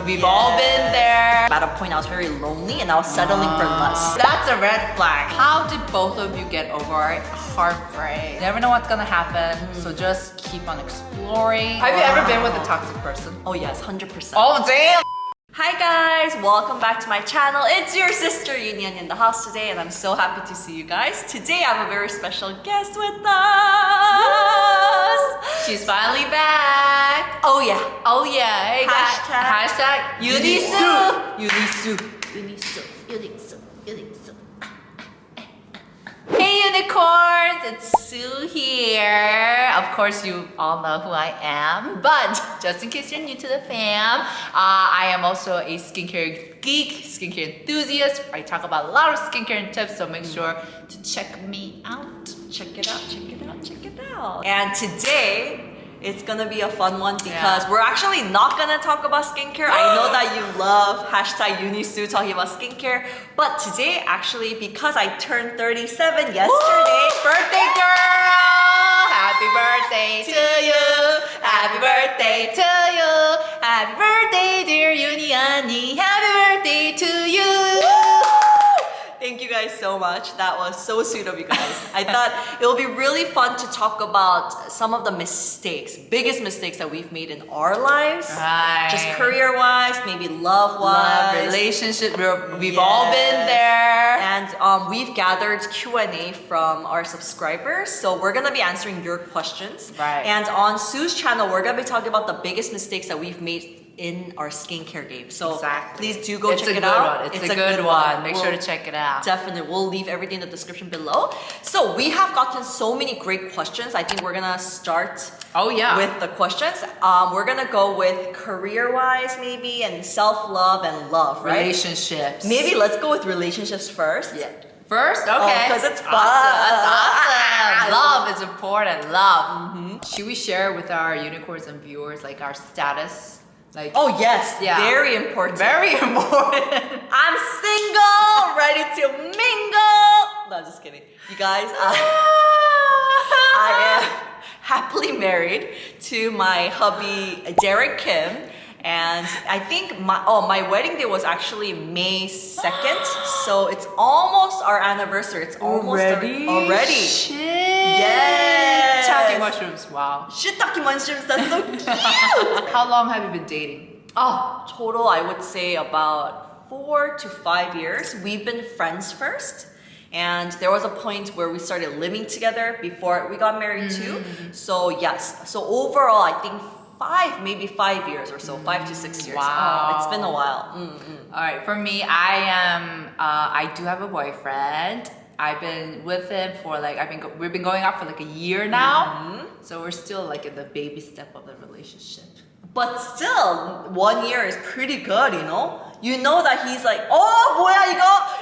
We've all been there. At a point, I was very lonely and I was settling for less. That's a red flag. How did both of you get over heartbreak? You never know what's gonna happen, so just keep on exploring. Have you ever been with a toxic person? Oh yes, 100%. Oh damn! Hi guys, welcome back to my channel. It's your sister Union in the house today and I'm so happy to see you guys. Today I have a very special guest with us. She's finally back. Oh yeah. Oh yeah. Hey guys. Hashtag Unisu. Unisu. Unisu. Hey unicorns, it's Sue here. Of course you all know who I am, but just in case you're new to the fam, I am also a skincare geek, skincare enthusiast. I talk about a lot of skincare tips, so make sure to check me out. Check it out, check it out, check it out. And today, it's gonna be a fun one because we're actually not gonna talk about skincare. I know that you love hashtag Unisu talking about skincare, but today actually, because I turned 37 yesterday, Birthday girl! Happy birthday to you! Happy birthday to you! Happy birthday, dear Uniani! Happy birthday to you! thank you guys so much. That was so sweet of you guys. I thought it would be really fun to talk about some of the mistakes, biggest mistakes that we've made in our lives. Right. Just career-wise, maybe love-wise. Love, relationship, we've all been there. And we've gathered Q&A from our subscribers. So we're gonna be answering your questions. Right. And on Sue's channel, we're gonna be talking about the biggest mistakes that we've made in our skincare game. So exactly. please do go check it out. It's a good one. Make We'll- sure to check it out. Definitely. We'll leave everything in the description below. So we have gotten so many great questions. I think we're gonna start with the questions. We're gonna go with career-wise maybe and self-love and love, right? Relationships. Maybe let's go with relationships first. Yeah. First? Okay. Because it's fun. That's awesome. Love is important. Love. Should we share with our unicorns and viewers like our status? Like, Oh yes, Yeah. very important. very important. I'm single, ready to mingle. No, just kidding. You guys, I am happily married to my hubby Derek Kim. And I think my wedding day was actually May 2nd. So it's almost our anniversary. It's almost already. Shit. Yes. Chatty mushrooms. Wow. Shiitake mushrooms, that's so cute. How long have you been dating? Total, I would say about 4 to 5 years. We've been friends first. And there was a point where we started living together before we got married too. So yes, so overall, I think maybe 5 years or so, 5 to 6 years. Wow. It's been a while. All right, for me, I do have a boyfriend. I've been with him for we've been going out for like a year now. So we're still like in the baby step of the relationship. But still, 1 year is pretty good, you know? You know that he's like, oh boy,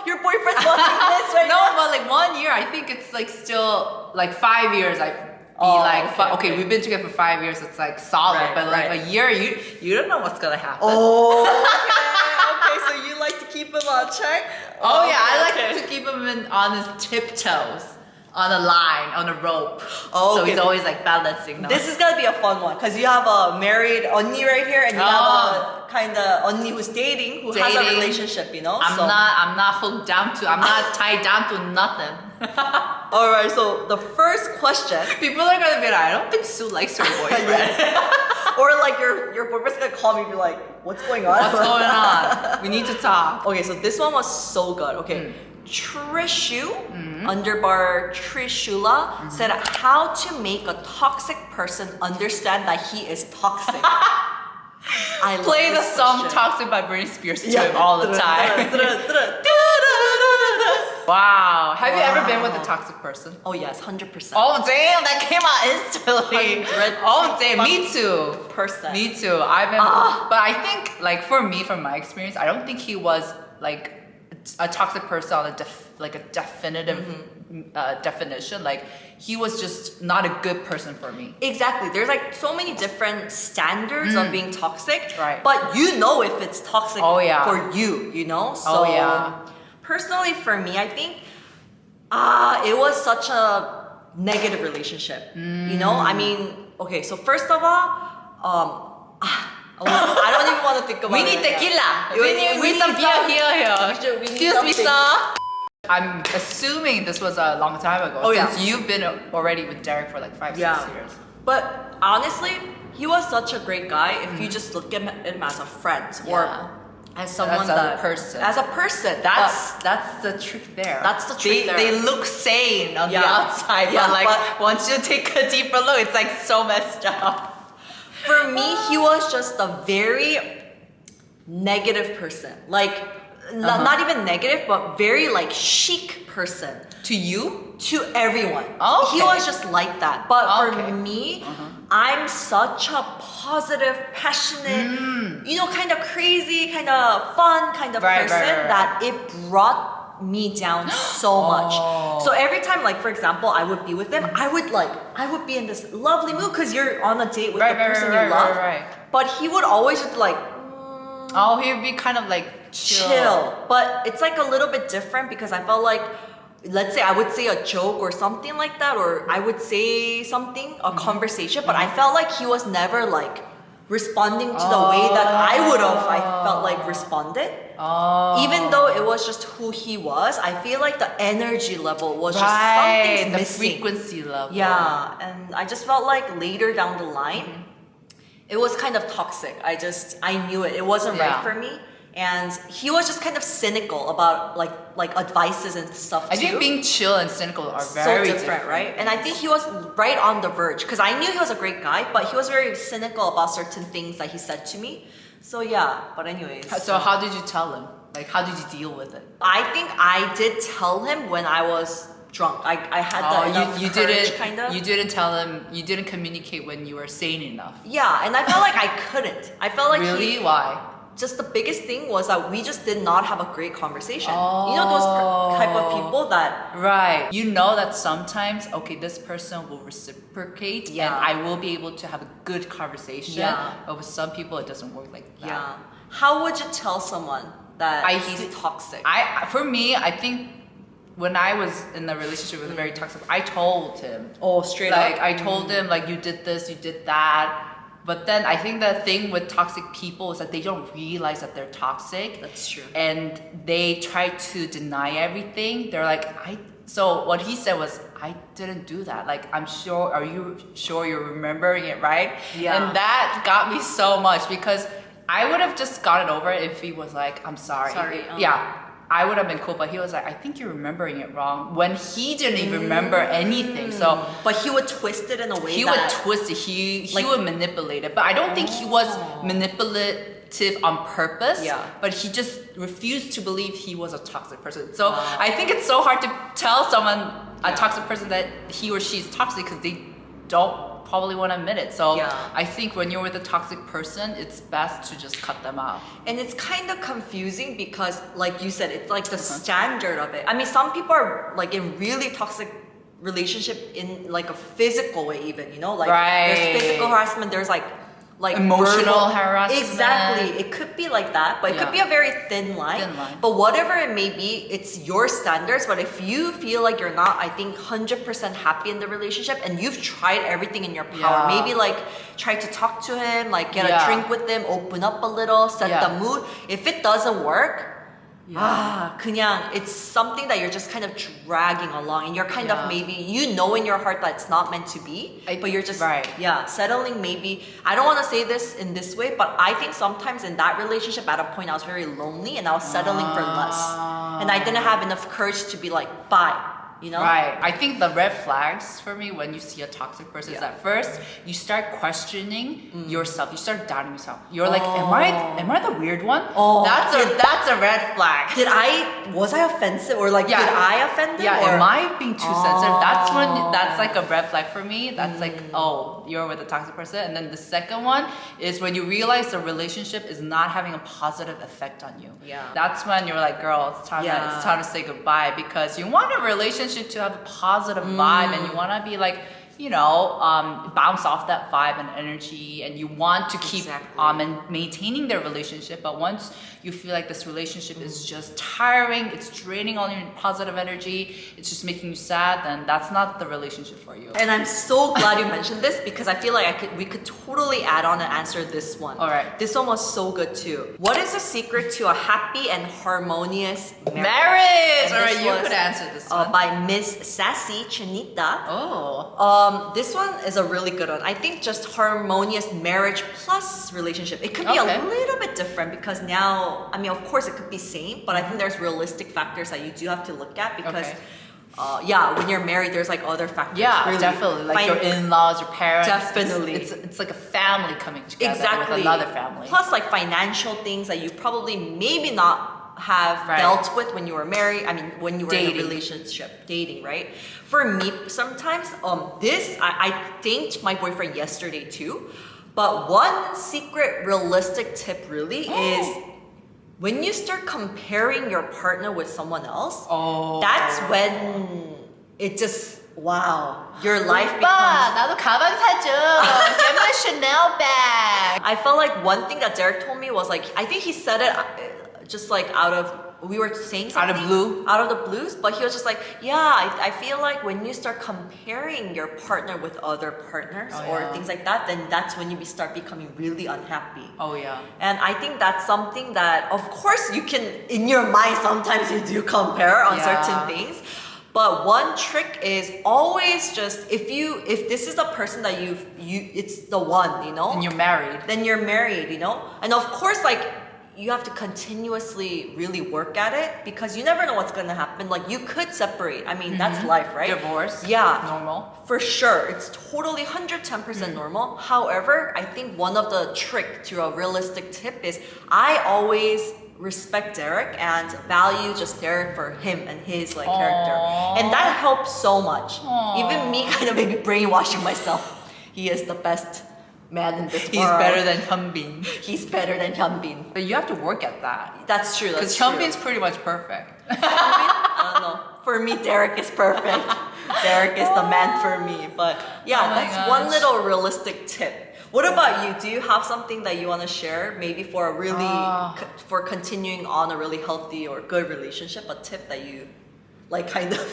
your boyfriend's watching this right No, now. but like 1 year, I think it's like still like 5 years. Okay, we've been together for 5 years. It's like solid, Right, but like right. a year, you don't know what's gonna happen. Okay, so you like to keep him on check? Oh yeah, I like okay. to keep him on his tiptoes, on a line, on a rope. Oh, So okay. he's always like balancing. This is gonna be a fun one because you have a married Onni right here and you have a kind of Onni who's dating who has a Dating. relationship, you know? I'm not hooked down to. I'm not tied down to nothing. Alright, so the first question. People are gonna be like, I don't think Sue likes her boyfriend. Or like your boyfriend's gonna call me and be like, what's going on? What's going on? We need to talk. Okay, so this one was so good. Okay. Trishu, underbar Trishula, said how to make a toxic person understand that he is toxic. I love Play the this song question. "Toxic" by Britney Spears to him all the time. Wow. Have you ever been with a toxic person? Oh yes, 100%. Oh damn, that came out instantly. 100%. Oh damn, me too. Percent. Me too. I've been, but I think like for me, from my experience, I don't think he was like a toxic person on a definitive definition. Like he was just not a good person for me. Exactly. There's like so many different standards of being toxic. Right. But you know if it's toxic Oh, yeah. for you, you know? So Oh, yeah. personally for me, I think it was such a negative relationship. You know? I mean, okay, so first of all, I don't even want to think about We it. need tequila. We We need- need some beer here. We need Excuse me, something. sir. I'm assuming this was a long time ago. Oh, yeah. Since you've been already with Derek for like 5-6 years. But honestly, he was such a great guy if you just look at him as a friend or Yeah. as someone As a that person. As a person. That's the truth there. That's the truth there. They look sane on the Yeah. outside, Yeah, but like but- once you take a deeper look, it's like so messed up. For me, he was just a very negative person. Like, not even negative, but very like chic person To you? to everyone. Okay. He was just like that. But Okay. for me, I'm such a positive, passionate, kind of crazy, kind of fun kind of Right, right, person right, right. that it brought me down so much. Oh. So every time, like for example, I would be with them, I would be in this lovely mood because you're on a date with Right, the right, person right, you right, love. right. But he would always just like Oh, he'd be kind of like chill. But it's like a little bit different because I felt like, let's say I would say a joke or something like that, or I would say something, a conversation, but I felt like he was never like responding to the way that I would have, I felt like responded. Oh. Even though it was just who he was, I feel like the energy level was just Right, something's the missing. frequency level. Yeah, and I just felt like later down the line, it was kind of toxic. I knew it. It wasn't Yeah. right for me. And he was just kind of cynical about like advices and stuff I too. think being chill and cynical are so very different, right? And I think he was right on the verge because I knew he was a great guy, but he was very cynical about certain things that he said to me. So yeah, but anyways. So how did you tell him? Like how did you deal with it? I think I did tell him when I was drunk. I had the enough you courage, didn't kind of. you didn't tell him, you didn't communicate when you were sane enough. Yeah, and I felt like I couldn't. I felt like Really? Why? just the biggest thing was that we just did not have a great conversation. You know those type of people that Right. You know that sometimes, okay, this person will reciprocate and Yeah. I will be able to have a good conversation. Yeah. But with some people, it doesn't work like that. yeah. How would you tell someone that I he's thi- toxic? For me, I think when I was in a relationship with a very toxic, I told him. Oh, straight Like up. I told him like you did this, you did that. But then I think the thing with toxic people is that they don't realize that they're toxic. That's true. And they try to deny everything. They're like, so what he said was, I didn't do that. Like, are you sure you're remembering it right? Yeah. And that got me so much because I would have just gotten over it if he was like, I'm sorry. Sorry, Yeah. I would have been cool, but he was like, I think you're remembering it wrong when he didn't even remember anything. So But he would twist it in a way he that would twist it. He Like- would manipulate it, but I don't think he was manipulative on purpose. Yeah. But he just refused to believe he was a toxic person. So I think it's so hard to tell someone a toxic person that he or she is toxic because they don't probably want to admit it. So Yeah. I think when you're with a toxic person, it's best to just cut them out. And it's kind of confusing because, like you said, it's like the Uh-huh. standard of it. I mean, some people are like in really toxic relationship in like a physical way, even like Right. there's physical harassment. There's like Emotional verbal- harassment. Exactly, it could be like that, but it could Yeah. be a very thin line. Thin line. But whatever it may be, it's your standards. But if you feel like you're not, I think 100% happy in the relationship, and you've tried everything in your power, Yeah. maybe like try to talk to him, like get a Yeah. drink with him, open up a little, set Yeah. the mood. If it doesn't work, 그냥 it's something that you're just kind of dragging along, and you're kind of Yeah. maybe in your heart that it's not meant to be, but you're just Right. settling. Maybe I don't want to say this in this way, but I think sometimes in that relationship at a point I was very lonely and I was settling for less, and I didn't have enough courage to be like bye. Right. I think the red flags for me when you see a toxic person is Yeah. at first you start questioning yourself. You start doubting yourself. You're like, am I the weird one? Oh. That's a red flag. Was I offensive, or like Yeah. did I offend them? Yeah, or? am I being too sensitive? That's like a red flag for me. That's like, oh, you're with a toxic person. And then the second one is when you realize the relationship is not having a positive effect on you. Yeah. That's when you're like, girl, it's time to say goodbye, because you want a relationship to have a positive vibe and you want to be like bounce off that vibe and energy, and you want to keep Exactly. and maintaining their relationship. But once you feel like this relationship is just tiring, it's draining all your positive energy, it's just making you sad, then that's not the relationship for you. And I'm so glad you mentioned this because I feel like we could totally add on and answer this one. All right. This one was so good too. What is the secret to a happy and harmonious marriage? Marriage! And All right, this you was, could answer this one. by Miss Sassy Chinita. Oh. This one is a really good one. I think just harmonious marriage plus relationship. It could be Okay. a little bit different because now, I mean, of course it could be same, but I think there's realistic factors that you do have to look at because, Okay. when you're married, there's like other factors. Yeah, really. definitely. Like your in-laws, your parents. Definitely. It's like a family coming together Exactly. with another family. Plus, like financial things that you probably maybe not have Right. dealt with when you were married. I mean, when you were in Dating. a relationship, dating, right? For me, sometimes I thanked my boyfriend yesterday too. But one secret realistic tip really is when you start comparing your partner with someone else, Oh. that's when it just your life 오빠, becomes. 나도 가방 사줘. Get my Chanel bag. I felt like one thing that Derek told me was like, I think he said it just like we were saying Out something. of blue? Out of the blues, but he was just like, I feel like when you start comparing your partner with other partners Oh, or yeah. things like that, then that's when you start becoming really unhappy. Oh yeah. And I think that's something that, of course, you can, in your mind, sometimes you do compare on Yeah. certain things. But one trick is always just, if this is the person that it's the one, And you're married. then you're married, And of course, like, you have to continuously really work at it because you never know what's gonna happen. Like, you could separate. I mean, that's life, right? Divorce. Yeah. Normal. For sure. It's totally 110% normal. However, I think one of the trick to a realistic tip is I always respect Derek and value just Derek for him and his character. Aww. And that helps so much. Aww. Even me kind of maybe brainwashing myself. He is the best man in this He's world. better than Hyunbin. He's better than Hyunbin. But you have to work at that. That's true. Because That's true. Hyunbin's pretty much perfect. I don't know. For me, Derek is perfect. Derek is the man for me. But yeah, Oh my that's one gosh. little realistic tip. What about you? Do you have something that you want to share? Maybe for a really for continuing on a really healthy or good relationship, a tip that you kind of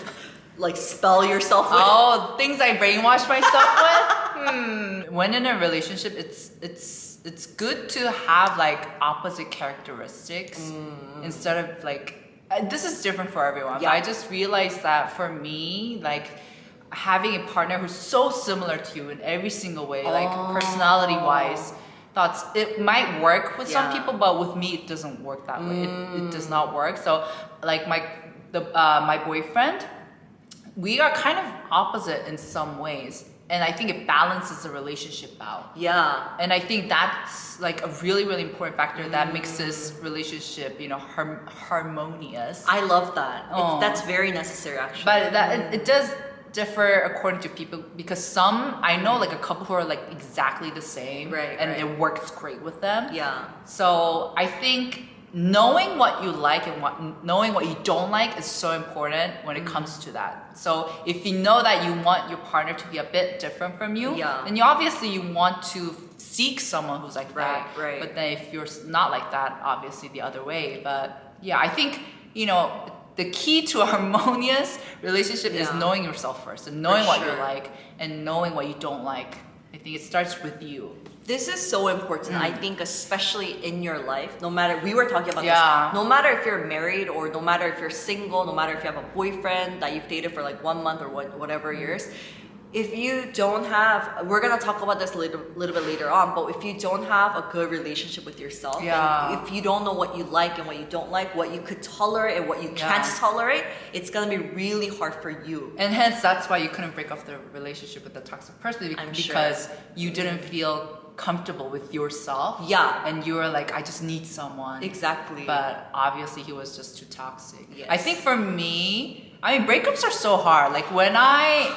spell yourself with. Oh, things I brainwash myself with? When in a relationship, it's good to have opposite characteristics instead of this is different for everyone. Yeah. But I just realized that for me, having a partner who's so similar to you in every single way, personality wise, thoughts, it might work with some Yeah. people, but with me it doesn't work that way. It does not work. So my boyfriend, we are kind of opposite in some ways, and I think it balances the relationship out. Yeah. And I think that's a really, really important factor that makes this relationship, harmonious. I love that. Aw. That's very necessary, actually. But it does differ according to people, because some, I know a couple who are exactly the same, Right, and right. it works great with them. Yeah. So I think knowing what you like and knowing what you don't like is so important when it comes to that. So if you know that you want your partner to be a bit different from you, Yeah. then you want to seek someone who's like that. Right. But then if you're not like that, obviously the other way. But yeah, I think, the key to a harmonious relationship is Yeah. knowing yourself first and knowing what you sure. like and knowing what you don't like. I think it starts with you. This is so important. I think especially in your life, no matter, we were talking about Yeah. this, no matter if you're married or no matter if you're single, no matter if you have a boyfriend that you've dated for 1 month or whatever years, if you don't have, we're gonna talk about this a little bit later on, but if you don't have a good relationship with yourself, Yeah. and if you don't know what you like and what you don't like, what you could tolerate and what you can't Yeah. tolerate, it's gonna be really hard for you. And hence, that's why you couldn't break off the relationship with the toxic person, I'm sure. because you didn't feel comfortable with yourself. Yeah. And you were like, I just need someone. Exactly. But obviously, he was just too toxic. Yes. I think for me, breakups are so hard.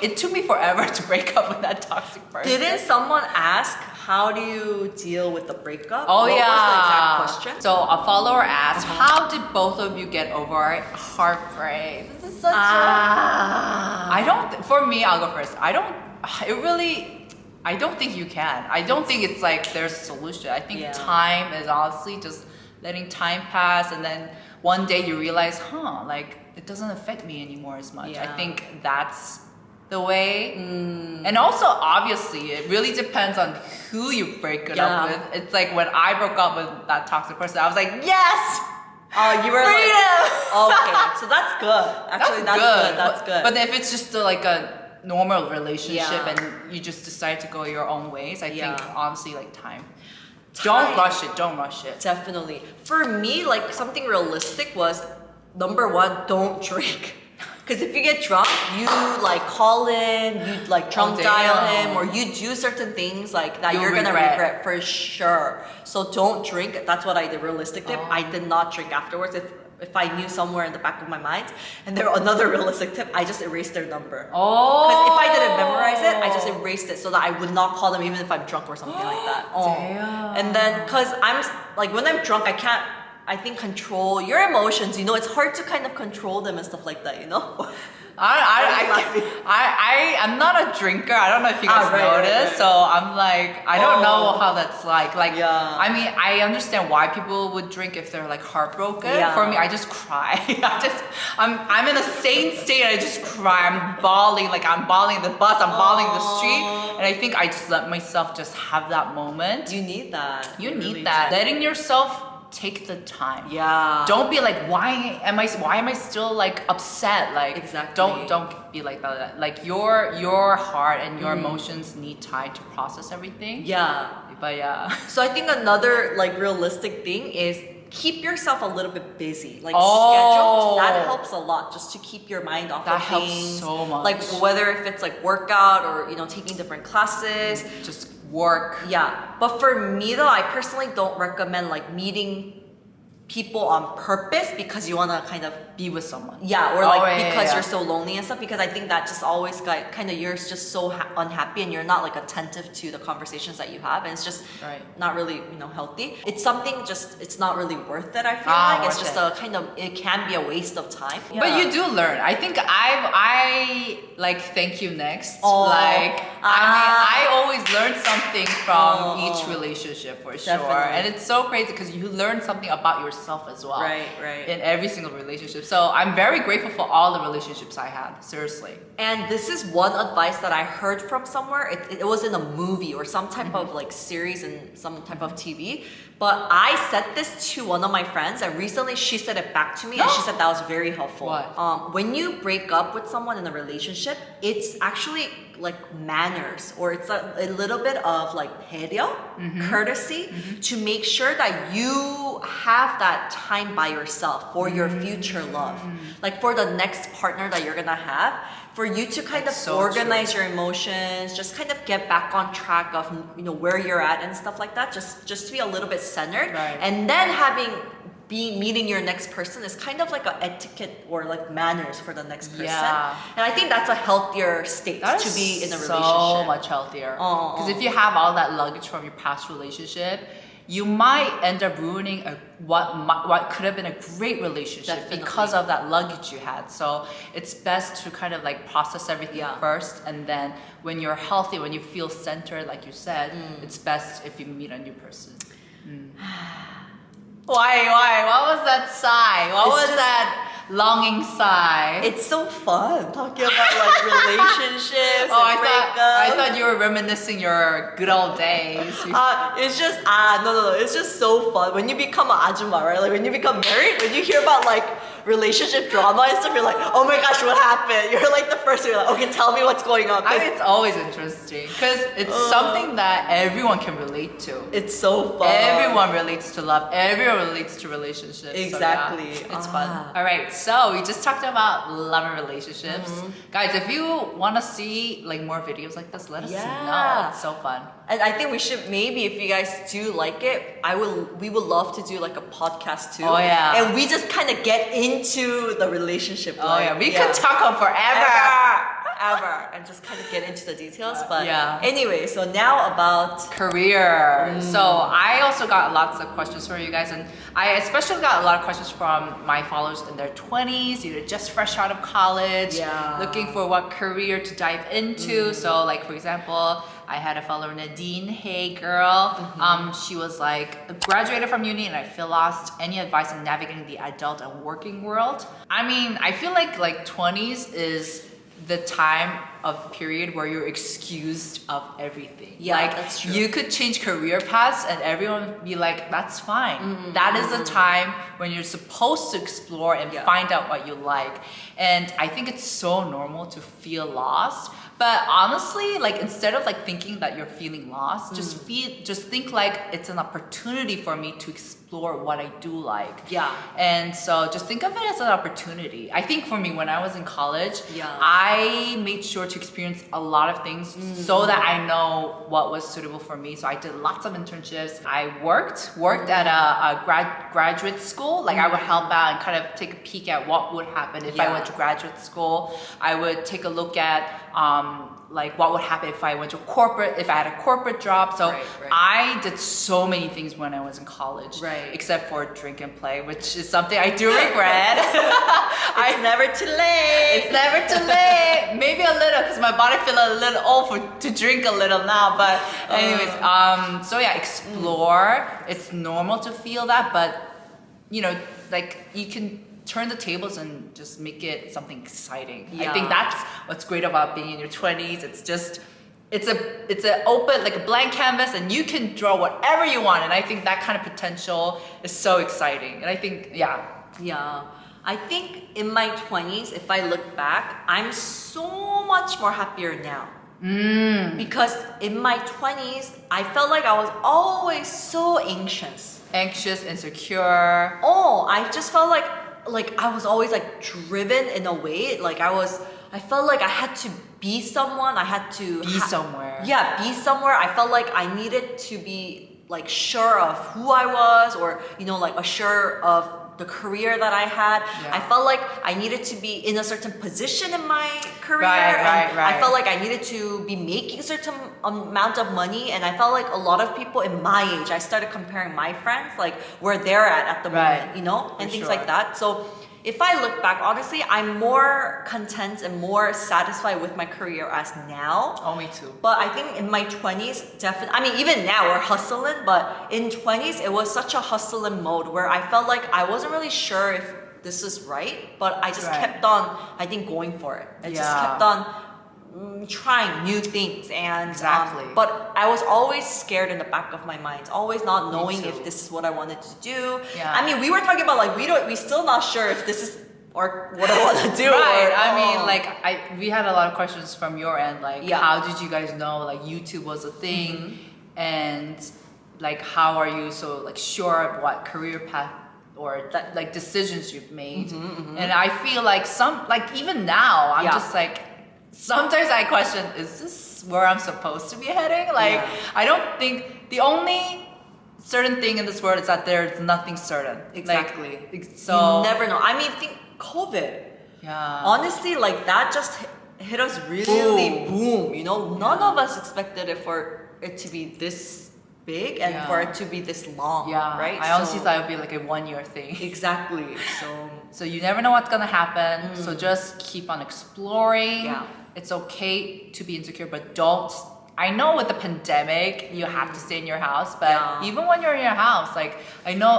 It took me forever to break up with that toxic person. Didn't someone ask, how do you deal with the breakup? Oh, What yeah. was the exact question? So a follower asked, how did both of you get over heartbreak? This is such Ah. for me, I'll go first. I don't it really, I don't think you can. I don't think it's like there's a solution. I think Yeah. time is honestly just letting time pass, and then one day you realize, like it doesn't affect me anymore as much. I Yeah. think that's the way. And also, obviously, it really depends on who you break it up Yeah. with. It's like when I broke up with that toxic person, I was like, yes! Oh, you were like, Freedom! okay, so that's good. Actually, that's good. That's good. But if it's just like a normal relationship Yeah. and you just decide to go your own ways, I think Yeah. honestly, like time. Don't rush it. Don't rush it. Definitely. For me, like something realistic was number one, don't drink. Because if you get drunk, you like call in, you like drunk dial damn. him, or you do certain things like that You'll you're gonna regret. regret for sure. So don't drink. That's what I did. Realistic tip. I did not drink afterwards. If I knew somewhere in the back of my mind. And there another realistic tip, I just erased their number. Oh. Because if I didn't memorize it, I just erased it so that I would not call them even if I'm drunk or something like that. Damn. And then, because I'm like, when I'm drunk, I can't, I think, control your emotions. You know, it's hard to kind of control them and stuff like that, you know? I'm not a drinker. I don't know if you guys noticed. right. So I'm like, I don't know Oh. how that's like. Like, Yeah. I mean, I understand why people would drink if they're like heartbroken. Yeah. For me, I just cry. I'm in a sane state. I just cry. I'm bawling. Like I'm bawling the bus. I'm bawling the street. And I think I just let myself just have that moment. You need that. You need really that. do. Letting yourself take the time. Yeah. Don't be like, why am I still like upset? Like, Exactly. don't be like that. Like your heart and your emotions need time to process everything. Yeah. But yeah. So I think another like realistic thing is keep yourself a little bit busy. Like Oh. scheduled. That helps a lot just to keep your mind off That of helps things. so much. Like whether if it's like workout or taking different classes. Just work. Yeah. But for me though, I personally don't recommend like meeting people on purpose because you want to kind of Be with someone. or like yeah, because yeah. you're so lonely and stuff, because I think that just always got kind of, you're just so unhappy and you're not like attentive to the conversations that you have, and it's just Right. not really healthy. It's something just, it's not really worth it, I feel like it's worth just it. a kind of, it can be a waste of time. But you do learn. I think I like thank you next. Oh. Like I mean, I always learn something from each Oh. relationship for sure, Definitely. and it's so crazy because you learn something about yourself as well. Right. In every single relationship. So I'm very grateful for all the relationships I had. Seriously. And this is one advice that I heard from somewhere. It was in a movie or some type of like series and some type of TV. But I said this to one of my friends, and recently she said it back to me, and she said that was very helpful. What? When you break up with someone in a relationship, it's actually like manners, or it's a little bit of like 배려, courtesy, to make sure that you have that time by yourself for your future love, like for the next partner that you're gonna have, for you to kind That's of so organize your emotions, just kind of get back on track of where you're at and stuff like that, just to be a little bit centered. Right. And then meeting your next person is kind of like a etiquette or like manners for the next person. Yeah. And I think that's a healthier state That to is be in a so relationship. much healthier. Oh, Because if you have all that luggage from your past relationship, you might end up ruining what could have been a great relationship Definitely. because of that luggage you had. So it's best to kind of like process everything Yeah. first, and then when you're healthy, when you feel centered, like you said, it's best if you meet a new person. Why? What was that sigh? What It's was just- that longing sigh? It's so fun talking about like relationships Oh, and I breakups. thought you were reminiscing your good old days. It's just no. It's just so fun when you become an ajumma, right? Like when you become married, when you hear about like relationship drama and stuff, you're like, oh my gosh, what happened? You're like the first one, you're like, okay, tell me what's going on. 'Cause I mean, it's always interesting because it's something that everyone can relate to. it's so fun. Everyone relates to love. Everyone relates to relationships. So, yeah, Exactly. it's fun. All right, so we just talked about love and relationships, guys. If you want to see like more videos like this, let us know. Yeah. It's so fun. And I think we should, maybe if you guys do like it, we would love to do like a podcast too. Oh, yeah. And we just kind of get into the relationship. Oh life. yeah, we could talk on forever. ever, and just kind of get into the details. But Yeah. anyway, so now about Career. So I also got lots of questions from you guys, and I especially got a lot of questions from my followers in their 20s, either just fresh out of college, Yeah. looking for what career to dive into. So like for example, I had a follower, Nadine. Hey girl. She was like, graduated from uni and I feel lost. Any advice on navigating the adult and working world? I mean, I feel like 20s is the time of period where you're excused of everything. Yeah, like that's true. you could change career paths and everyone would be like, that's fine. That is the time when you're supposed to explore and Yeah. find out what you like. And I think it's so normal to feel lost. But honestly, like instead of like thinking that you're feeling lost, just think like it's an opportunity for me to explore what I do like. Yeah. And so just think of it as an opportunity. I think for me, when I was in college, Yeah. I made sure to experience a lot of things so that I know what was suitable for me. So I did lots of internships. I worked at a graduate school. Like I would help out and kind of take a peek at what would happen if I Yeah. went to graduate school. I would take a look at like what would happen if I went to corporate, if I had a corporate job. So Right, right. I did so many things when I was in college, Right. except for drink and play, which is something I do regret. it's never too late. It's never too late. Maybe a little, because my body feel a little old to drink a little now. But anyways, so yeah, explore. It's normal to feel that, but you know, like you can turn the tables and just make it something exciting. I think Yeah. that's what's great about being in your 20s. It's just it's a open, like a blank canvas, and you can draw whatever you want. And I think that kind of potential is so exciting. And I think, yeah. Yeah. I think in my 20s, if I look back, I'm so much more happier now. Because in my 20s, I felt like I was always so anxious. Anxious, insecure. Oh, I just felt like I was always like driven in a way. Like I felt like I had to be someone. I had to Be somewhere. Yeah, be somewhere. I felt like I needed to be like sure of who I was, or like assured of the career that I had. Yeah. I felt like I needed to be in a certain position in my career. Right. I felt like I needed to be making certain amount of money, and I felt like a lot of people in my age, I started comparing my friends, like where they're at the Right. moment, and For things sure. like that. So if I look back, honestly, I'm more content and more satisfied with my career as now. Oh, me too. But I think in my 20s, definitely, I mean, even now we're hustling, but in 20s, it was such a hustling mode where I felt like I wasn't really sure if this is right, but I just Right. kept on, I think, going for it. I just Yeah. kept on trying new things. And Exactly. but I was always scared in the back of my mind, always not knowing too. if this is what I wanted to do. Yeah. I mean, we were talking about like, we still not sure if this is or what I want to do. Right. or- I mean, like we had a lot of questions from your end, like Yeah. how did you guys know like YouTube was a thing, and like how are you so like sure of what career path or that like decisions you've made? And I feel like even now I'm Yeah. just like sometimes I question, is this where I'm supposed to be heading? Like Yeah. I don't think the only certain thing in this world is that there's nothing certain. Exactly. Like, You so never know. I mean, think COVID. yeah. Honestly, like that just hit us really boom. None of us expected it for it to be this big and Yeah. for it to be this long. Yeah, Right. I honestly thought it would be like a 1 year thing. Exactly. So So you never know what's gonna happen. So just keep on exploring. Yeah. It's okay to be insecure, but don't. I know with the pandemic, you have to stay in your house, but Yeah. even when you're in your house, like I know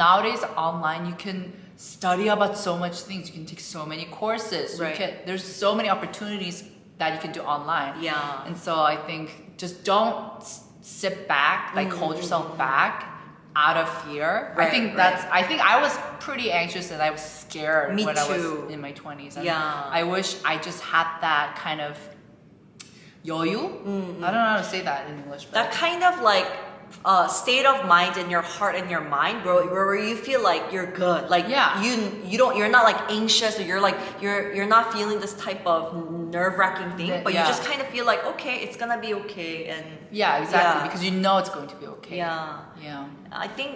nowadays online you can study about so much things. You can take so many courses. Right. There's so many opportunities that you can do online. Yeah. And so I think just don't sit back, like hold yourself back out of fear. Right, I think I was pretty anxious and I was scared Me when I too. was in my 20s. And Yeah. I wish I just had that kind of yoyu. I don't know how to say that in English. But that kind of like state of mind in your heart and your mind, where you feel like you're good. Like Yeah. you're not like anxious, or you're not feeling this type of nerve-wracking thing, but you Yeah. just kind of feel like, okay, it's gonna be okay. And yeah, exactly. Yeah. Because you know it's going to be okay. yeah. Yeah. I think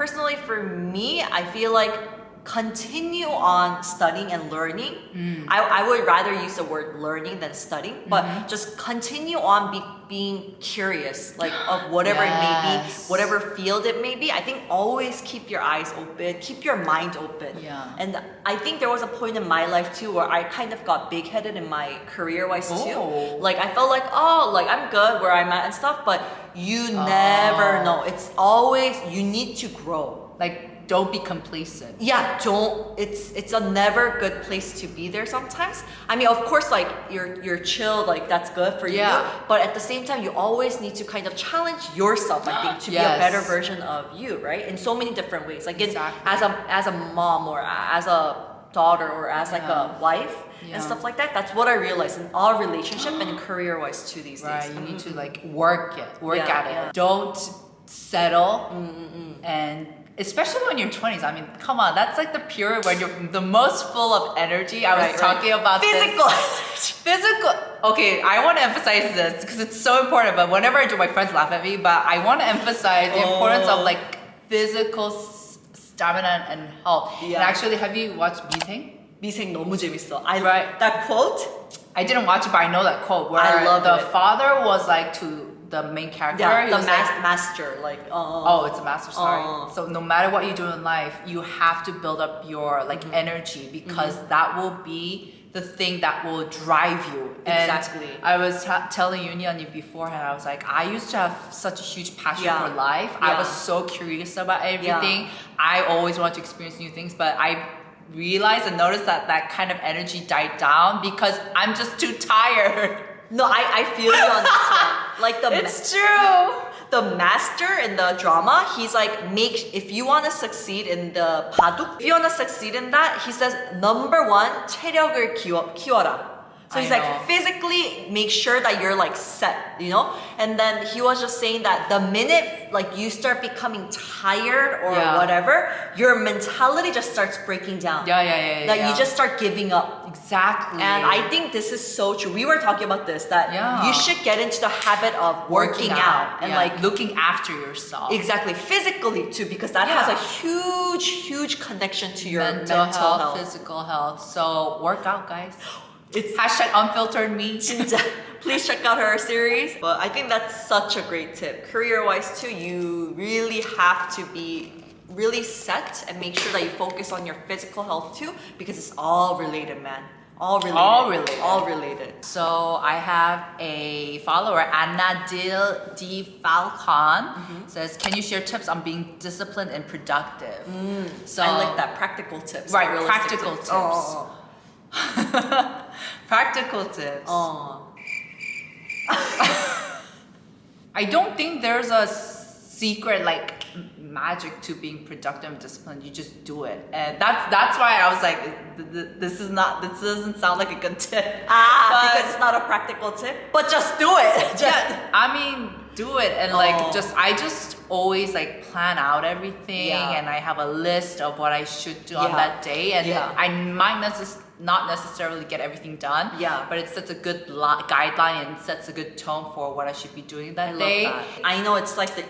personally for me, I feel like continue on studying and learning. I would rather use the word learning than studying, but just continue on being curious, like of whatever it may be, Yes. whatever field it may be. I think always keep your eyes open, keep your mind open. Yeah. And I think there was a point in my life too where I kind of got big-headed in my career-wise Oh. too. Like I felt like, oh, like I'm good where I'm at and stuff, but you never know. It's always, you need to grow. Like, don't be complacent. Yeah, don't. It's a never good place to be there sometimes. I mean, of course, like you're chill, like that's good for Yeah. you. But at the same time, you always need to kind of challenge yourself. I think to be a Yes. better version of you, right? In so many different ways. Like Exactly. as a mom or as a daughter or as like a wife Yeah. and stuff like that. That's what I realized in our relationship and career wise too these Right, days. you need to like work Yeah, at it. yeah. Don't settle, and especially when you're 20s. I mean, come on, that's like the period when you're the most full of energy. I was Right, right. talking about this. Physical. Okay, I want to emphasize this because it's so important. But whenever I do, my friends laugh at me. But I want to emphasize the importance of like physical stamina and health. Yeah. And actually, have you watched Meeting? 미생 너무 재밌어. I Right. that quote. I didn't watch it, but I know that quote where I love the it. father was like to the main character. Yeah, he the was like, master, like oh, it's a master. Sorry. Oh. So no matter what you do in life, you have to build up your like energy because that will be the thing that will drive you. And Exactly. I was telling Yuni beforehand. I was like, I used to have such a huge passion Yeah. for life. I Yeah. was so curious about everything. I always wanted to experience new things, but I realized and noticed that that kind of energy died down because I'm just too tired. No, I feel you on this one. Like true. the master in the drama, he's like, if you want to succeed in the 바둑, if you want to succeed in that, he says number one, 체력을 키워라. So I he's know. like, physically make sure that you're like set, you know? And then he was just saying that the minute like you start becoming tired or Yeah. whatever, your mentality just starts breaking down. Yeah. Like you just start giving up. exactly. And I think this is so true. We were talking about this, that Yeah. you should get into the habit of working out and yeah. like looking after yourself. exactly physically too, because that has a huge connection to your mental, mental health, health. physical health. So work out, guys. It's Hashtag unfiltered me. 진짜. Please check out her series. But I think that's such a great tip. Career-wise too, you really have to be really set and make sure that you focus on your physical health too, because it's all related, man. All related. All related. All related. So I have a follower, Anna D. Falcon, says, "Can you share tips on being disciplined and productive?" So I like that. Practical tips. Right, realistic practical tips. Oh. Practical tips. Oh. I don't think there's a secret like magic to being productive and disciplined. You just do it, and that's why I was like, this doesn't sound like a good tip. But- Because it's not a practical tip. But just do it. Just Yeah, I mean, do it and like I just always like plan out everything Yeah. and I have a list of what I should do on Yeah. that day, and Yeah. I might not necessarily get everything done. Yeah. but it sets a good guideline and sets a good tone for what I should be doing that I love day. that. I know it's like the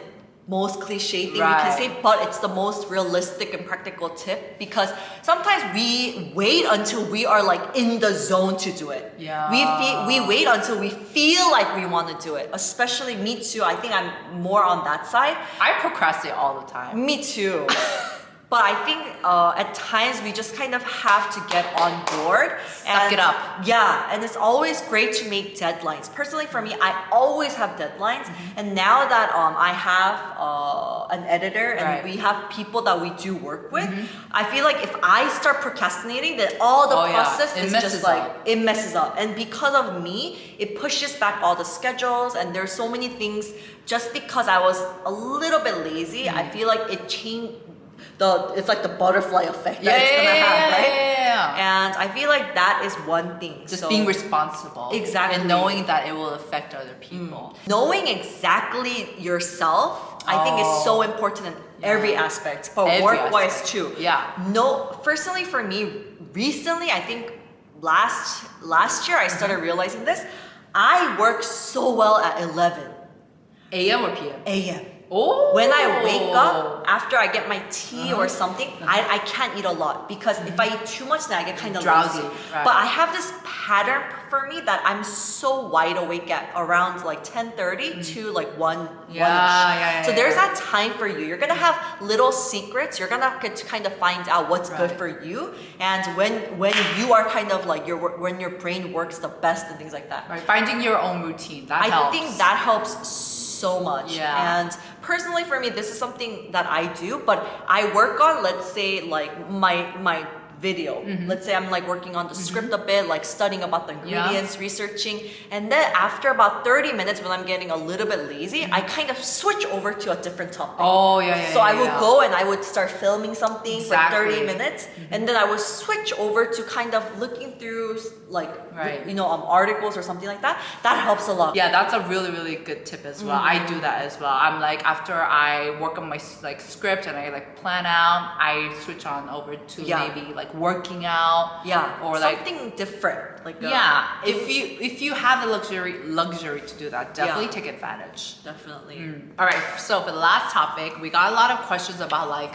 most cliche thing we can Right. say, but it's the most realistic and practical tip, because sometimes we wait until we are like in the zone to do it. Yeah. We wait until we feel like we want to do it. Especially me too. I think I'm more on that side. I procrastinate all the time. Me too. But I think at times we just kind of have to get on board. Suck it up. Yeah, and it's always great to make deadlines. Personally, for me, I always have deadlines. Mm-hmm. And now that I have an editor and Right. we have people that we do work with, I feel like if I start procrastinating, then all the Mm-hmm. Oh, yeah. process It is messes just like, up. it messes up. And because of me, it pushes back all the schedules, and there's so many things. Just because I was a little bit lazy, Mm-hmm. I feel like it changed. It's like the butterfly effect that it's gonna have, right? Yeah. And I feel like that is one thing. Just So, being responsible. Exactly. And knowing that it will affect other people. knowing exactly yourself, I think is so important in every aspect, but Every work-wise aspect. too. Yeah. No, personally for me, recently, I think last year I started realizing this. I work so well at 11 AM or PM? a.m. Oh. When I wake up, after I get my tea or something, I can't eat a lot because if I eat too much, then I get kind of Drowsy, lazy. right. But I have this pattern for me that I'm so wide awake at around like 10:30 to like 1. Yeah, So there's that time for you. You're gonna have little secrets. You're gonna get to kind of find out what's good Right. for you, and when you are kind of like when your brain works the best and things like that. Right, finding your own routine, that I helps. think that helps so much. Yeah. And personally for me, this is something that I do, but I work on, let's say, like my video. Let's say I'm like working on the script a bit, like studying about the ingredients, researching, and then after about 30 minutes when I'm getting a little bit lazy, I kind of switch over to a different topic. Oh, yeah. So I would go and I would start filming something Exactly. for 30 minutes, and then I would switch over to kind of looking through like Right. articles or something like that. That helps a lot. Yeah, that's a really, really good tip as well. I do that as well. I'm like, after I work on my like script and I like plan out, I switch on over to Yeah. maybe like working out. Yeah, Or like, something different. Like yeah, if you have the luxury to do that, definitely Yeah. take advantage. definitely. All right, so for the last topic, we got a lot of questions about like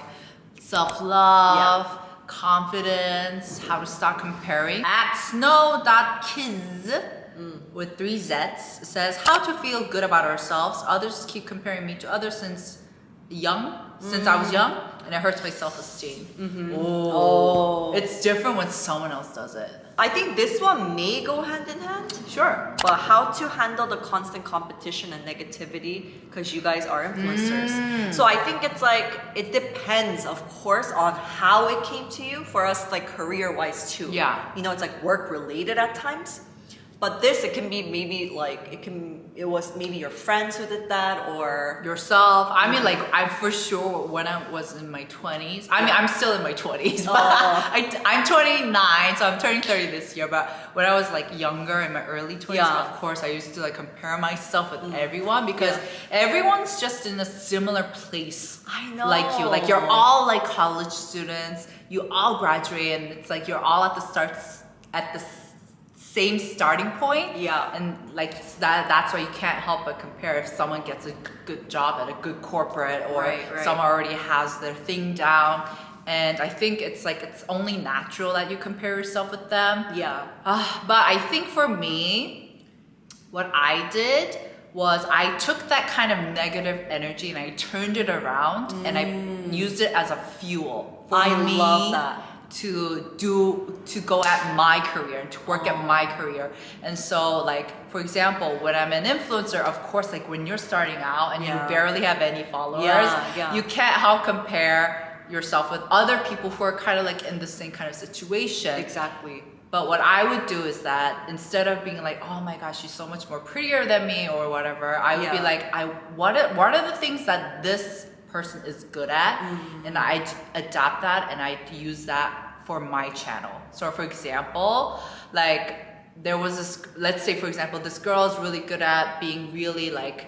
self-love, confidence, how to stop comparing. At snow.kids with 3 Z's says, how to feel good about ourselves. Others keep comparing me to others since I was young, and it hurts my self-esteem. Oh. It's different when someone else does it. I think this one may go hand in hand. Sure. But how to handle the constant competition and negativity, because you guys are influencers. So I think it's like, it depends, of course, on how it came to you. For us, like career-wise too. Yeah. You know, it's like work-related at times. But this, it can be maybe like, it was maybe your friends who did that, or Yourself. I mean, like, I'm for sure when I was in my 20s. I mean, I'm still in my 20s, but I'm 29, so I'm turning 30 this year. But when I was like younger, in my early 20s, Yeah. of course, I used to like compare myself with everyone because everyone's just in a similar place. I know. Like you. Like, you're all like college students. You all graduate, and it's like you're all at the same starting point. Yeah. And like that's why you can't help but compare. If someone gets a good job at a good corporate, or Right. someone already has their thing down, and I think it's like it's only natural that you compare yourself with them. yeah. But I think for me, what I did was I took that kind of negative energy and I turned it around and I used it as a fuel for I me love that. to go at my career and to work at my career. And so, like, for example, when I'm an influencer, of course, like when you're starting out and Yeah. you barely have any followers, Yeah. you can't help compare yourself with other people who are kind of like in the same kind of situation. Exactly. But what I would do is that instead of being like, oh my gosh, she's so much more prettier than me or whatever, I would be Yeah. like, what are the things that this person is good at? And I adapt that and I use that for my channel. So for example, like there was this, let's say for example, this girl is really good at being really like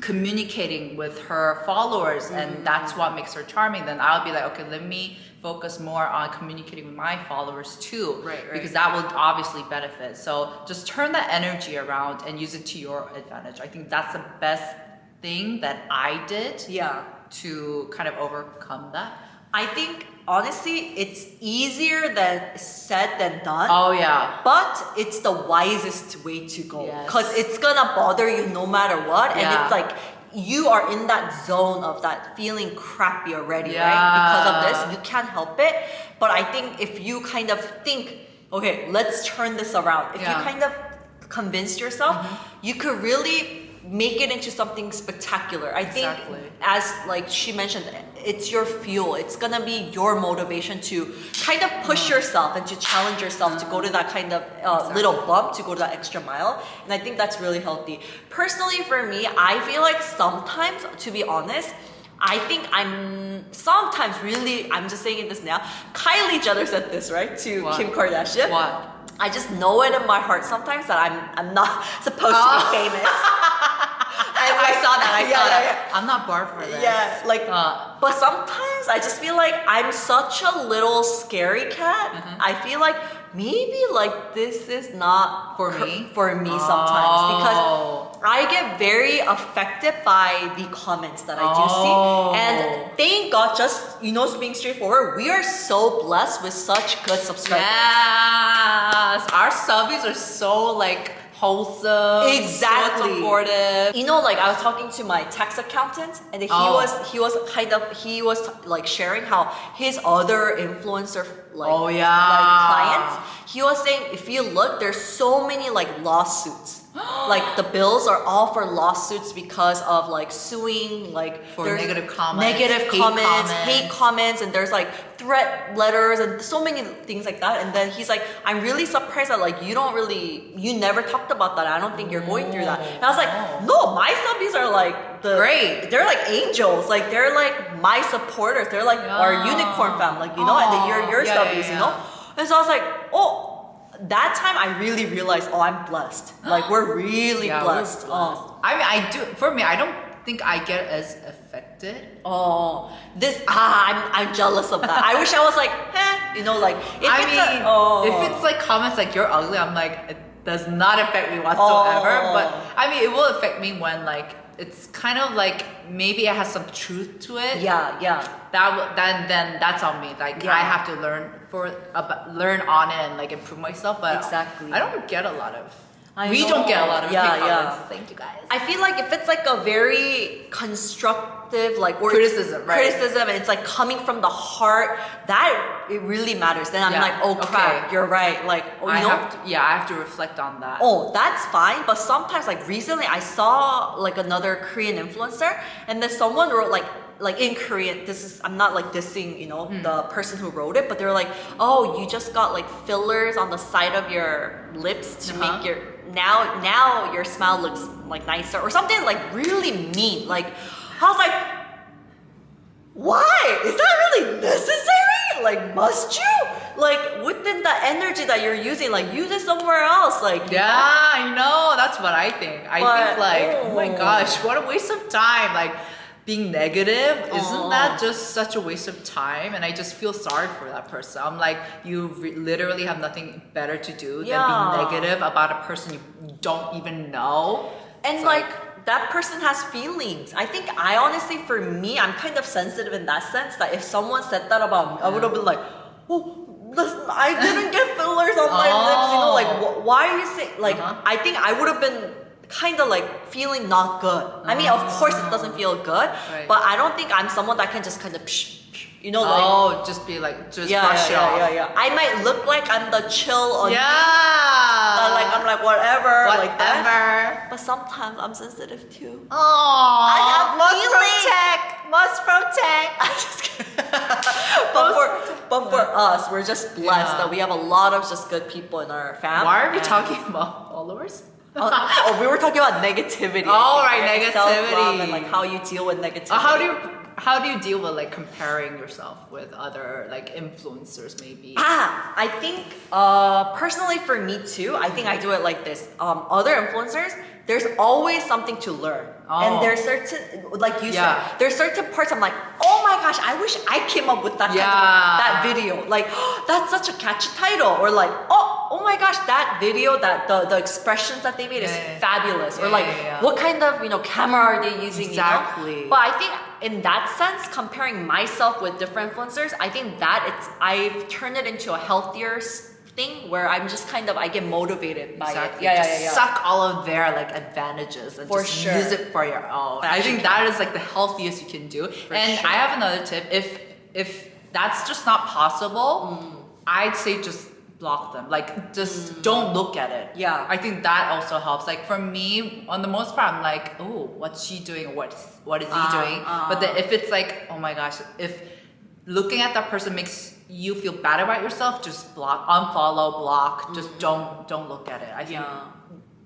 communicating with her followers and that's what makes her charming. Then I'll be like, okay, let me focus more on communicating with my followers too, Right. because that will obviously benefit. So just turn that energy around and use it to your advantage. I think that's the best thing that I did Yeah. to kind of overcome that. I think honestly, it's easier than said than done. Oh yeah. But it's the wisest way to go Yes. because it's gonna bother you no matter what, and Yeah. it's like you are in that zone of that feeling crappy already, Yeah. right? Because of this, you can't help it. But I think if you kind of think, okay, let's turn this around. If you Yeah. kind of convinced yourself, you could really make it into something spectacular. I think, Exactly. as like she mentioned, it's your fuel. It's gonna be your motivation to kind of push yourself and to challenge yourself to go to that kind of little bump, to go to that extra mile. And I think that's really healthy. Personally, for me, I feel like sometimes, to be honest, I think I'm sometimes really, I'm just saying this now, Kylie Jenner said this, right, to What? Kim Kardashian. What? I just know it in my heart sometimes that I'm not supposed to be famous. I saw that. I Yeah, saw yeah, that. I'm not barred for this. Yeah, like, but sometimes I just feel like I'm such a little scary cat. I feel like maybe like this is not For me? for me sometimes Oh. because I get very affected by the comments that I do see. And thank God, just being straightforward, we are so blessed with such good subscribers. Yes, our subbies are so like wholesome, Exactly. so supportive. Like I was talking to my tax accountant, and he Oh. was like sharing how his other influencer like, Oh, yeah. like clients. He was saying if you look, there's so many like lawsuits. Like the bills are all for lawsuits because of like suing, like For there's negative comments, negative hate comments, comments. hate comments, and there's like threat letters and so many things like that. And then he's like, I'm really surprised that like you never talked about that. I don't think you're going through that. And I was like, no, my subbies are like Great. They're like angels. Like they're like my supporters. They're like our Yeah. unicorn fam. Like and then you're your Yeah, subbies. yeah. And so I was like, oh. That time I really realized, oh, I'm blessed. Like we're really Yeah, we're blessed. blessed. I mean, I do. For me, I don't think I get as affected. I'm jealous of that. I wish I was like, like if If it's like comments like you're ugly, I'm like it does not affect me whatsoever. Oh. But I mean, it will affect me when like it's kind of like maybe it has some truth to it. yeah. Then that's on me. Like Yeah. I have to learn on it and like improve myself. But Exactly. I don't get a lot of. I We know. don't get a lot of Yeah, hate comments. yeah. Thank you guys. I feel like if it's like a very constructive like or Criticism, right? criticism and it's like coming from the heart, that it really matters. Then I'm Yeah. like, oh crap, Okay. you're right. Like I have to reflect on that. oh, that's fine. But sometimes, like recently, I saw like another Korean influencer, and then someone wrote like in Korean. I'm not like dissing, the person who wrote it, but they were like, oh, you just got like fillers on the side of your lips to make your now your smile looks like nicer or something like really mean. Like I was like, why? Is that really necessary? Like, must you? Like, within the energy that you're using, like, use it somewhere else. Like, Yeah, I know. That's what I think. I But- think like, oh my oh. gosh, what a waste of time. Like being negative, isn't Oh. that just such a waste of time? And I just feel sorry for that person. I'm like, you literally have nothing better to do than Yeah. be negative about a person you don't even know. And It's like that person has feelings. I think I honestly, for me, I'm kind of sensitive in that sense that if someone said that about me, I would have been like, oh, listen, I didn't get fillers on my lips. Like, why are you saying? Like, Uh-huh. I think I would have been kind of like feeling not good. I mean, of course, it doesn't feel good, Right. but I don't think I'm someone that can just kind of, like. Just be like, just Yeah, brush it off. yeah. I might look like I'm the chill on Yeah. like I'm like whatever, like that. Whatever. But sometimes I'm sensitive too. Oh, I have must feelings. protect. Must protect. I'm just kidding. but for us, we're just blessed Yeah. that we have a lot of just good people in our family. Why are we talking about followers? We were talking about negativity. Oh, I right, think, self-love negativity. and like how you deal with negativity. How do you deal with like comparing yourself with other like influencers maybe? I think personally for me too, I think I do it like this. Other influencers, there's always something to learn. And Oh. there's certain, like you Yeah. said, there's certain parts I'm like, oh my gosh, I wish I came up with that kind of, Yeah. that video. Like, that's such a catchy title. Or like, oh my gosh, that video, that the expressions that they made is Yeah. fabulous. Or Yeah, like, yeah, yeah. what kind of, camera are they using? Exactly. But I think in that sense, comparing myself with different influencers, I think that I've turned it into a healthier thing where I'm just kind of, I get motivated by Exactly. it. Just suck all of their like advantages and For just sure. use it for your own. I think that is like the healthiest you can do. And sure. I have another tip. If that's just not possible, I'd say just block them. Like just don't look at it. Yeah. I think that also helps. Like for me, on the most part, I'm like, oh, what's she doing? What is he doing? But then if it's like, oh my gosh, if looking at that person makes you feel bad about yourself, just block, unfollow, block. Just don't look at it. I think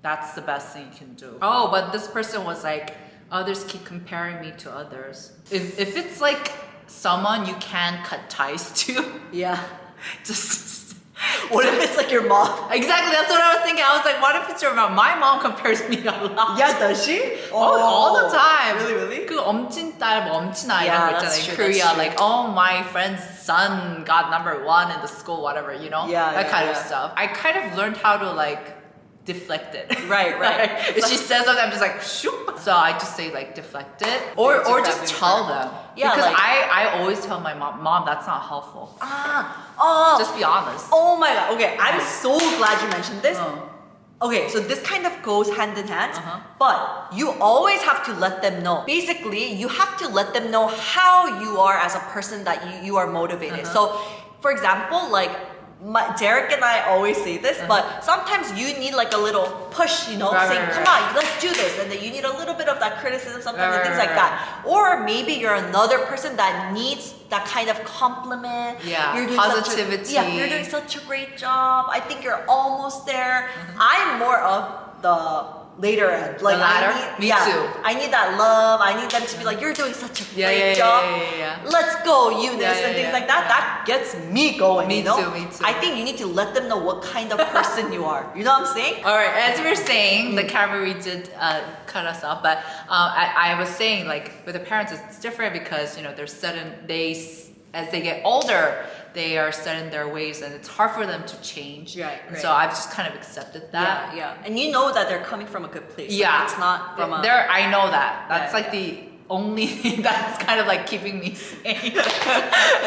that's the best thing you can do. Oh, but this person was like, others keep comparing me to others. If it's like someone you can cut ties to, Yeah. just. What if it's like your mom? Exactly, that's what I was thinking. I was like, what if it's your mom? My mom compares me a lot. Yeah, does she? all the time. Really? 그 엄진 딸 멈추나 이런 Yeah, 거 that's 있잖아요. true, In Korea, that's true. like, oh, my friend's son got #1 in the school, whatever, you know? Yeah, that yeah, kind of yeah. stuff. I kind of learned how to like deflect it. Right, right. If she says something, I'm just like, shoop. So I just say like deflect it. Or just tell them. Yeah, because like- I always tell my mom, that's not helpful. Oh, Just be honest. oh my god. Okay, I'm so glad you mentioned this. Oh. Okay, so this kind of goes hand in hand, Uh-huh. but you always have to let them know. Basically, you have to let them know how you are as a person, that you are motivated. Uh-huh. So, for example, like Derek and I always say this, but sometimes you need like a little push, you know, Right, saying, right, come right. on, let's do this. And then you need a little bit of that criticism sometimes Right, and things right, like right, that. Or maybe you're another person that needs that kind of compliment. Yeah, You're doing positivity. you're doing such a great job. I think you're almost there. Mm-hmm. I'm more of the later end. Like latter? I need, Me yeah, too. I need that love. I need them to be like, you're doing such a Yeah, great yeah, job. yeah. Let's go, Eunice, Yeah, yeah, and things yeah, like that. yeah. That gets me going. Me you know? too, me too. I think you need to let them know what kind of person you are. You know what I'm saying? All right, as we were saying, the camera did cut us off, but I was saying like with the parents, it's different because you know there's certain as they get older, they are set in their ways, and it's hard for them to change. Right, And right. so I've just kind of accepted that. Yeah. And you know that they're coming from a good place. Like, Yeah, it's not from a. there. I know that. That's Yeah, like the only thing that's kind of like keeping me sane.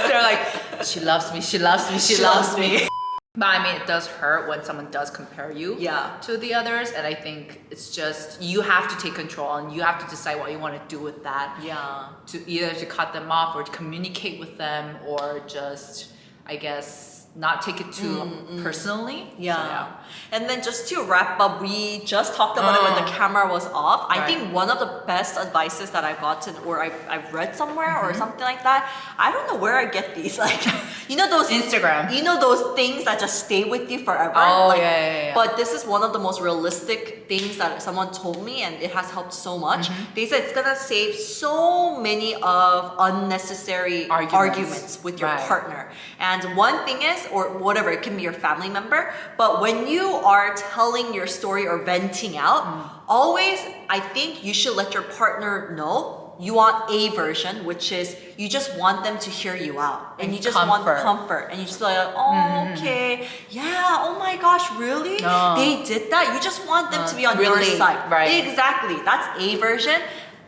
They're like, she loves me. She loves me. She loves me. But I mean, it does hurt when someone does compare you Yeah. to the others, and I think it's just you have to take control and you have to decide what you want to do with that. Yeah. To either to cut them off or to communicate with them or just, I guess, not take it too personally. So, Yeah. And then just to wrap up, we just talked about it when the camera was off. I Right. think one of the best advices that I've gotten or I've read somewhere or something like that, I don't know where I get these. Like, you know those Instagram. You know those things that just stay with you forever? Oh, Like, yeah. But this is one of the most realistic things that someone told me, and it has helped so much. Mm-hmm. They said it's gonna save so many of unnecessary arguments with your Right. partner. And one thing is, or whatever, it can be your family member, but when you are telling your story or venting out, always, I think you should let your partner know you want a version, which is you just want them to hear you out. And you just want Comfort. comfort. And you just be like, oh, okay, yeah, oh my gosh, really? No. They did that? You just want them to be on your relate, side. right. Exactly. That's A version.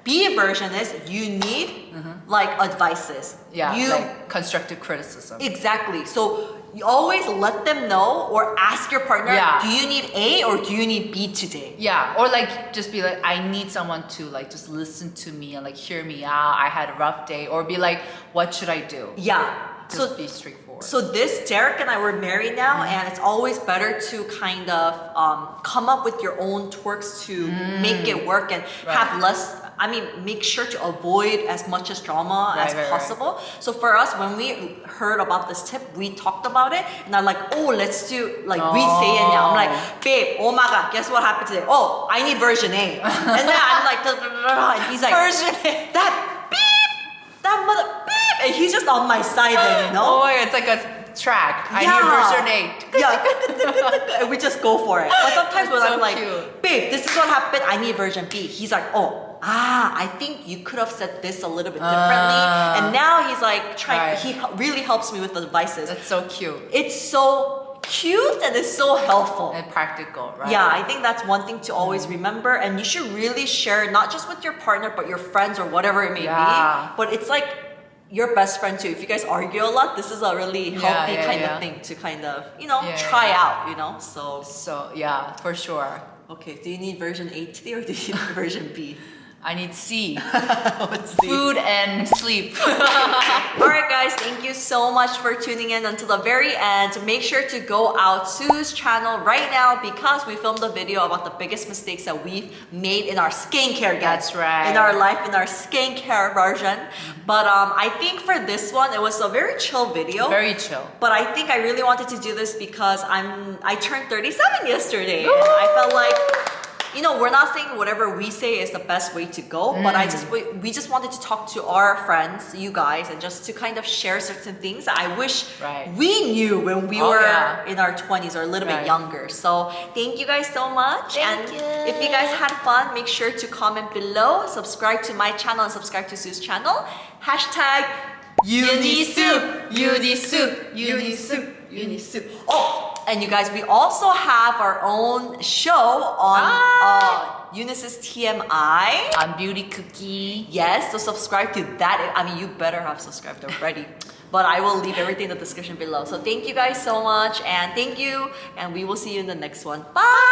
B version is you need like advices. Yeah, You like constructive criticism. Exactly. So you always let them know or ask your partner, Yeah. do you need A or do you need B today? Yeah, or like just be like, I need someone to like just listen to me and like hear me out. I had a rough day, or be like, what should I do? Yeah. Just So be straightforward. so this, Derek and I were married now, and it's always better to kind of come up with your own twerks to make it work and have less. I mean, make sure to avoid as much as drama as right. possible. So for us, when we heard about this tip, we talked about it, and I'm like, oh, let's do like we say it now. I'm like, babe, oh my god, guess what happened today? Oh, I need version A, and then I'm like, and he's like, Version A. that beep, that mother beep, and he's just on my side then, you know. Oh, it's like a track. I need version 8. Yeah, and we just go for it. But sometimes when That's I'm so like, cute. babe, this is what happened, I need version B. He's like, I think you could have said this a little bit differently. And now he's like trying, Right. he really helps me with the advices. That's so cute It's so cute and it's so helpful. and practical, right? Yeah, I think that's one thing to always remember, and you should really share not just with your partner, but your friends or whatever it may Yeah. be. But it's like your best friend too. If you guys argue a lot, this is a really healthy kind of thing to kind of, try out, So, So yeah, for sure. okay, do you need version A today or do you need version B? I need C. Let's see. Food and sleep. Alright guys, thank you so much for tuning in until the very end. Make sure to go out Sue's channel right now because we filmed a video about the biggest mistakes that we've made in our skincare, guys. That's right. In our life, in our skincare version. But I think for this one, it was a very chill video. Very chill. But I think I really wanted to do this because I turned 37 yesterday. And I felt like you know, we're not saying whatever we say is the best way to go, but we just wanted to talk to our friends, you guys, and just to kind of share certain things that I wish Right. we knew when we Oh, were yeah. in our 20s or a little bit Right. younger. So thank you guys so much. Thank and you. if you guys had fun, make sure to comment below, subscribe to my channel and subscribe to Sue's channel. Hashtag Unisoup, Unisoup, Unisoup, Unisoup. Oh, and you guys, we also have our own show on Eunice's TMI. On Beauty Cookie. Yes, so subscribe to that. I mean, you better have subscribed already. But I will leave everything in the description below. So thank you guys so much, and thank you, and we will see you in the next one. Bye!